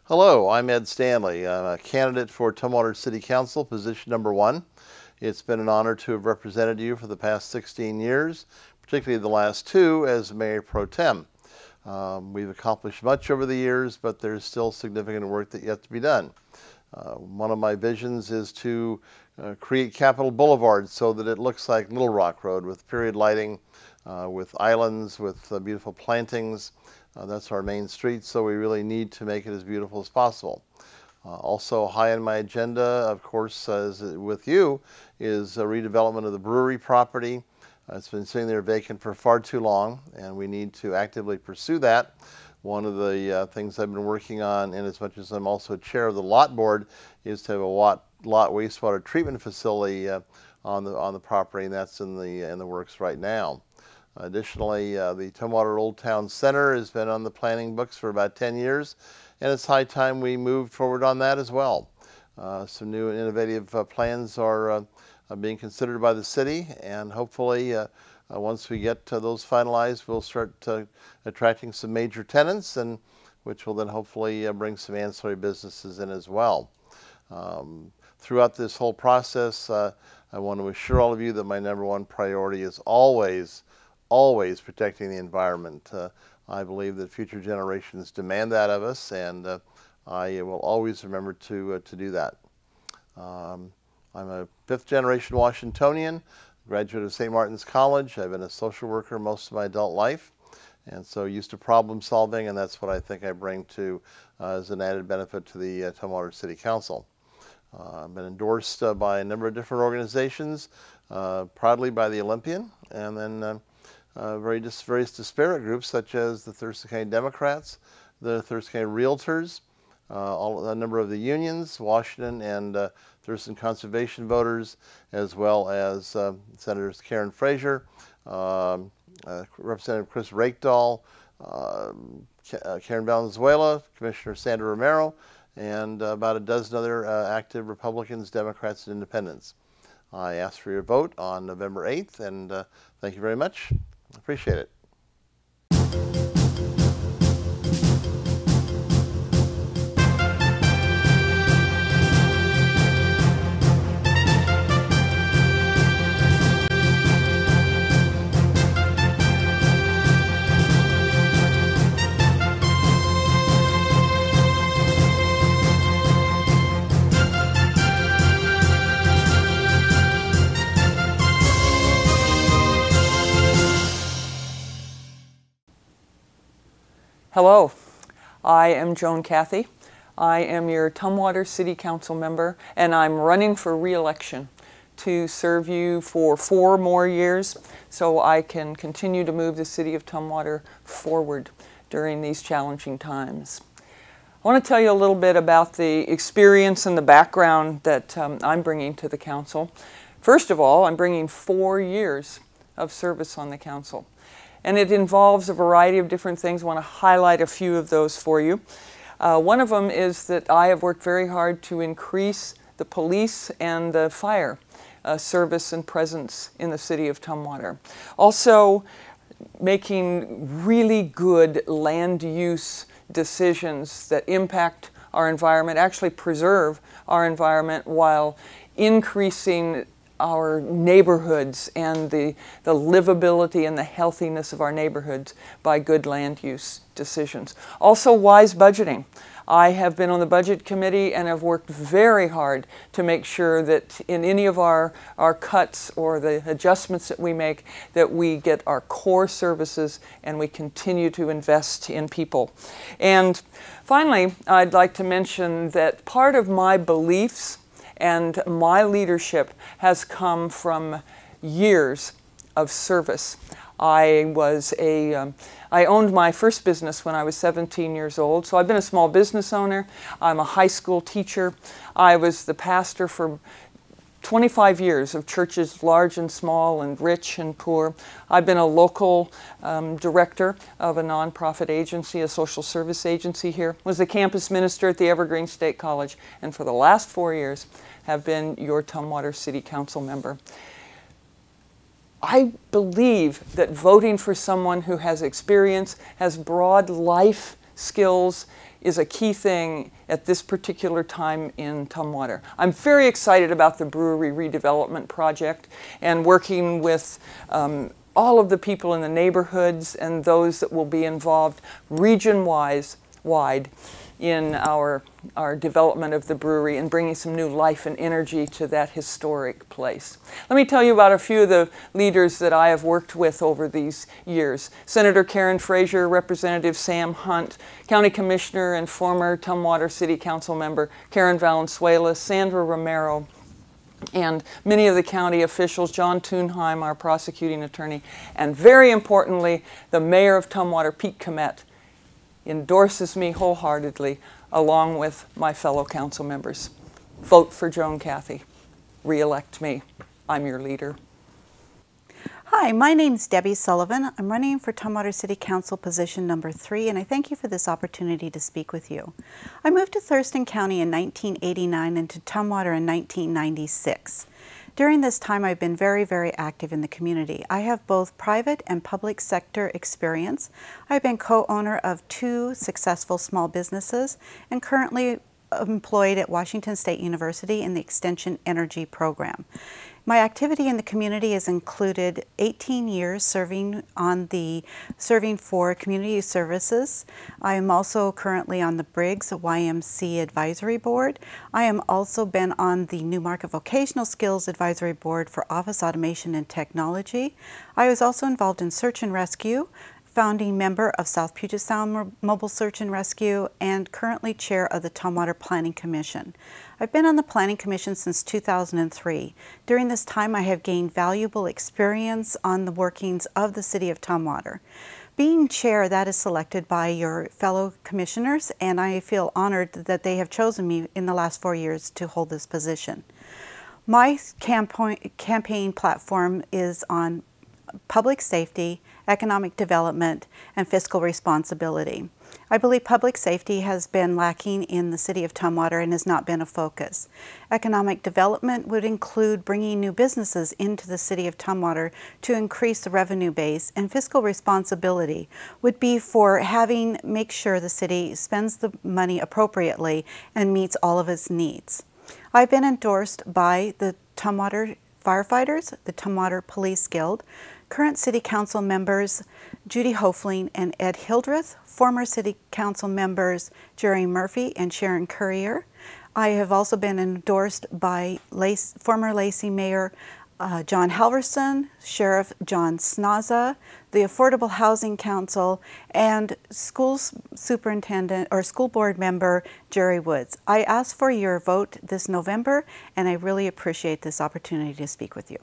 Hello, I'm Ed Stanley. I'm a candidate for Tumwater City Council, position number 1. It's been an honor to have represented you for the past 16 years, particularly the last 2 as Mayor Pro Tem. We've accomplished much over the years, but there's still significant work that yet to be done. One of my visions is to create Capitol Boulevard so that it looks like Little Rock Road with period lighting, with islands, with beautiful plantings. That's our main street, so we really need to make it as beautiful as possible. Also high on my agenda, of course, as with you, is a redevelopment of the brewery property. It's been sitting there vacant for far too long, and we need to actively pursue that. One of the things I've been working on, and as much as I'm also chair of the lot board, is to have a lot wastewater treatment facility on the property, and that's in the works right now. Additionally, the Tumwater Old Town Center has been on the planning books for about 10 years, and it's high time we moved forward on that as well. Some new and innovative plans are being considered by the city, and hopefully once we get those finalized, we'll start attracting some major tenants, and which will then hopefully bring some ancillary businesses in as well. Throughout this whole process, I want to assure all of you that my #1 priority is always protecting the environment. I believe that future generations demand that of us, and I will always remember to do that. I'm a 5th-generation Washingtonian, graduate of St. Martin's College. I've been a social worker most of my adult life, and so used to problem solving, and that's what I think I bring to as an added benefit to the Tumwater City Council. I've been endorsed by a number of different organizations, proudly by the Olympian, and then various disparate groups such as the Thurston County Democrats, the Thurston County Realtors, a number of the unions, Washington and Thurston Conservation Voters, as well as Senators Karen Frazier, Representative Chris Rakedahl, Karen Valenzuela, Commissioner Sandra Romero, and about a dozen other active Republicans, Democrats, and Independents. I ask for your vote on November 8th, and thank you very much. Appreciate it. Hello, I am Joan Kathy. I am your Tumwater City Council member, and I'm running for re-election to serve you for 4 more years so I can continue to move the city of Tumwater forward during these challenging times. I want to tell you a little bit about the experience and the background that I'm bringing to the council. First of all, I'm bringing 4 years of service on the council. And it involves a variety of different things. I want to highlight a few of those for you. One of them is that I have worked very hard to increase the police and the fire service and presence in the city of Tumwater. Also, making really good land use decisions that impact our environment, actually preserve our environment while increasing our neighborhoods and the livability and the healthiness of our neighborhoods by good land use decisions. Also, wise budgeting. I have been on the budget committee and have worked very hard to make sure that in any of our cuts or the adjustments that we make, that we get our core services and we continue to invest in people. And finally, I'd like to mention that part of my beliefs and my leadership has come from years of service. I owned my first business when I was 17 years old, so I've been a small business owner. I'm a high school teacher. I was the pastor for 25 years of churches large and small and rich and poor. I've been a local director of a nonprofit agency, a social service agency here. Was the campus minister at the Evergreen State College, and for the last 4 years have been your Tumwater City Council member. I believe that voting for someone who has experience, has broad life skills, is a key thing at this particular time in Tumwater. I'm very excited about the brewery redevelopment project and working with all of the people in the neighborhoods and those that will be involved region-wide in our development of the brewery and bringing some new life and energy to that historic place. Let me tell you about a few of the leaders that I have worked with over these years. Senator Karen Frazier, Representative Sam Hunt, County Commissioner and former Tumwater City Council member Karen Valenzuela, Sandra Romero, and many of the county officials, John Thunheim, our prosecuting attorney, and very importantly, the mayor of Tumwater, Pete Komet, endorses me wholeheartedly along with my fellow council members. Vote for Joan Kathy. Re-elect me. I'm your leader. Hi, my name's Debbie Sullivan. I'm running for Tumwater City Council position number 3, and I thank you for this opportunity to speak with you. I moved to Thurston County in 1989 and to Tumwater in 1996. During this time, I've been very, very active in the community. I have both private and public sector experience. I've been co-owner of 2 successful small businesses and currently employed at Washington State University in the Extension Energy program. My activity in the community has included 18 years serving for community services. I am also currently on the Briggs YMC Advisory Board. I am also been on the Newmarket Vocational Skills Advisory Board for Office Automation and Technology. I was also involved in search and rescue, founding member of South Puget Sound Mobile Search and Rescue, and currently chair of the Tumwater Planning Commission. I've been on the Planning Commission since 2003. During this time, I have gained valuable experience on the workings of the City of Tumwater. Being chair, that is selected by your fellow commissioners, and I feel honored that they have chosen me in the last 4 years to hold this position. My campaign platform is on public safety, economic development, and fiscal responsibility. I believe public safety has been lacking in the City of Tumwater and has not been a focus. Economic development would include bringing new businesses into the City of Tumwater to increase the revenue base, and fiscal responsibility would be for make sure the city spends the money appropriately and meets all of its needs. I've been endorsed by the Tumwater Firefighters, the Tumwater Police Guild, current City Council members Judy Hofling and Ed Hildreth, former City Council members Jerry Murphy and Sharon Currier. I have also been endorsed by former Lacey Mayor John Halverson, Sheriff John Snaza, the Affordable Housing Council, and school superintendent or school board member Jerry Woods. I ask for your vote this November, and I really appreciate this opportunity to speak with you.